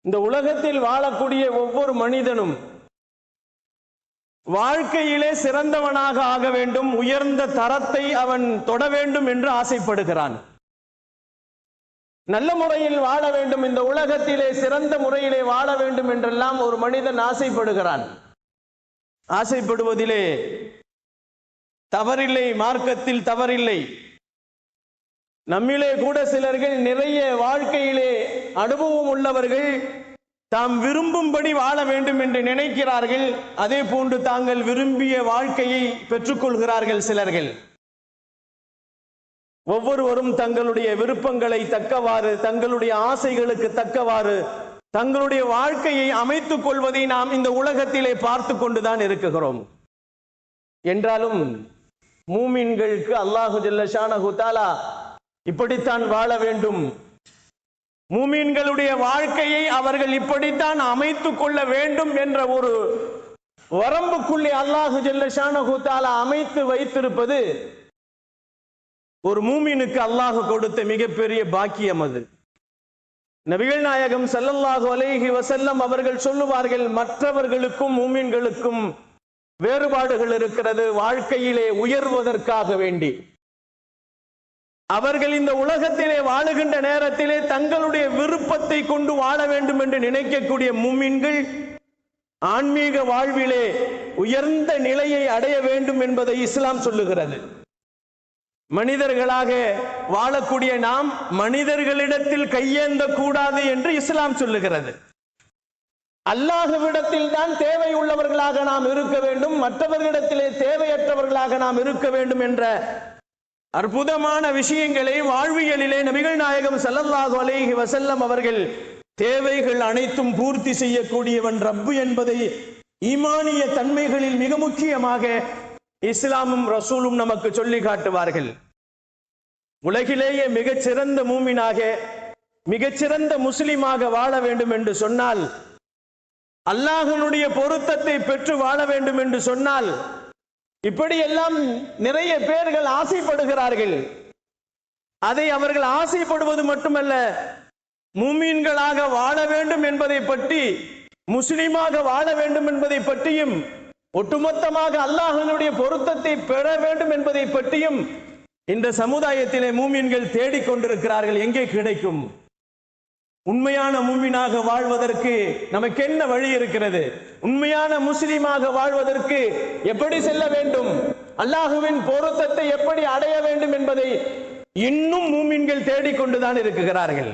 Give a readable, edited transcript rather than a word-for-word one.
இந்த உலகத்தில் வாழக்கூடிய ஒவ்வொரு மனிதனும் வாழ்க்கையிலே சிறந்தவனாக ஆக வேண்டும், உயர்ந்த தரத்தை அவன் தொட வேண்டும் என்று ஆசைப்படுகிறான். நல்ல முறையில் வாழ வேண்டும், இந்த உலகத்திலே சிறந்த முறையிலே வாழ வேண்டும் என்றெல்லாம் ஒரு மனிதன் ஆசைப்படுகிறான். ஆசைப்படுவதிலே தவறில்லை, மார்க்கத்தில் தவறில்லை. நம்மிலே கூட சிலர்கள் நிறைய வாழ்க்கையிலே அனுபவம் உள்ளவர்கள் தாம் விரும்பும்படி வாழ வேண்டும் என்று நினைக்கிறார்கள். அதே போன்று தாங்கள் விரும்பிய வாழ்க்கையை பெற்றுக்கொள்கிறார்கள். சிலர்கள் ஒவ்வொருவரும் தங்களுடைய விருப்பங்களை தக்கவாறு, தங்களுடைய ஆசைகளுக்கு தக்கவாறு தங்களுடைய வாழ்க்கையை அமைத்துக் கொள்வதை நாம் இந்த உலகத்திலே பார்த்து கொண்டுதான் இருக்கிறோம். என்றாலும் மூமின்களுக்கு அல்லாஹு ஜல்ல ஷானஹு தஆலா இப்படித்தான் வாழ வேண்டும், மூமின்களுடைய வாழ்க்கையை அவர்கள் இப்படித்தான் அமைத்துக் கொள்ள வேண்டும் என்ற ஒரு வரம்புக்குள்ளே அல்லாஹு ஜல்ல ஷானஹு தஆலா அமைத்து வைத்திருப்பது ஒரு மூமினுக்கு அல்லாஹ் கொடுத்த மிகப்பெரிய பாக்கியம். அது நபிகள் நாயகம் ஸல்லல்லாஹு அலைஹி வஸல்லம் அவர்கள் சொல்லுவார்கள், மற்றவர்களுக்கும் மூமின்களுக்கும் வேறுபாடுகள் இருக்கிறது. வாழ்க்கையிலே உயர்வதற்காக வேண்டி அவர்கள் இந்த உலகத்திலே வாழுகின்ற நேரத்திலே தங்களுடைய விருப்பத்தை கொண்டு வாழ வேண்டும் என்று நினைக்கக்கூடிய மூமின்கள் ஆன்மீக வாழ்விலே உயர்ந்த நிலையை அடைய வேண்டும் என்பதை இஸ்லாம் சொல்லுகிறது. மனிதர்களாக வாழக்கூடிய நாம் மனிதர்களிடத்தில் கையேந்த கூடாது என்று இஸ்லாம் சொல்லுகிறது. அல்லாஹ்விடத்தில் தான் தேவை உள்ளவர்களாக நாம் இருக்க வேண்டும், மற்றவர்களிடத்திலே தேவையற்றவர்களாக நாம் இருக்க வேண்டும் என்ற அற்புதமான விஷயங்களை வாழ்வியலிலே நபிகள் நாயகம் ஸல்லல்லாஹு அலைஹி வஸல்லம் அவர்கள் தேவைகள் அனைத்தும் பூர்த்தி செய்யக்கூடியவன் ரப்பு என்பதை ஈமானிய தன்மைகளில் மிக முக்கியமாக இஸ்லாமும் ரசூலும் நமக்கு சொல்லி காட்டுவார்கள். உலகிலேயே மிகச்சிறந்த மூமினாக, மிகச்சிறந்த முஸ்லிமாக வாழ வேண்டும் என்று சொன்னால், அல்லாஹ்வினுடைய பொருத்தத்தை பெற்று வாழ வேண்டும் என்று சொன்னால், இப்படியெல்லாம் நிறைய பேர்கள் ஆசைப்படுகிறார்கள். அதை அவர்கள் ஆசைப்படுவது மட்டுமல்ல, மூமீன்களாக வாழ வேண்டும் என்பதை பற்றி, முஸ்லிமாக வாழ வேண்டும் என்பதை பற்றியும், ஒட்டுமொத்தமாக அல்லாஹ்வினுடைய பொருத்தத்தை பெற வேண்டும் என்பதை பற்றியும் இந்த சமுதாயத்திலே மூமீன்கள் தேடிக்கொண்டிருக்கிறார்கள். எங்கே கிடைக்கும்? உண்மையான மூமினாக வாழ்வதற்கு நமக்கு என்ன வழி இருக்கிறது? உண்மையான முஸ்லிமாக வாழ்வதற்கு எப்படி செல்ல வேண்டும்? அல்லாஹ்வின் பொருத்தத்தை எப்படி அடைய வேண்டும் என்பதை இன்னும் மூமின்கள் தேடிக்கொண்டுதான் இருக்கிறார்கள்.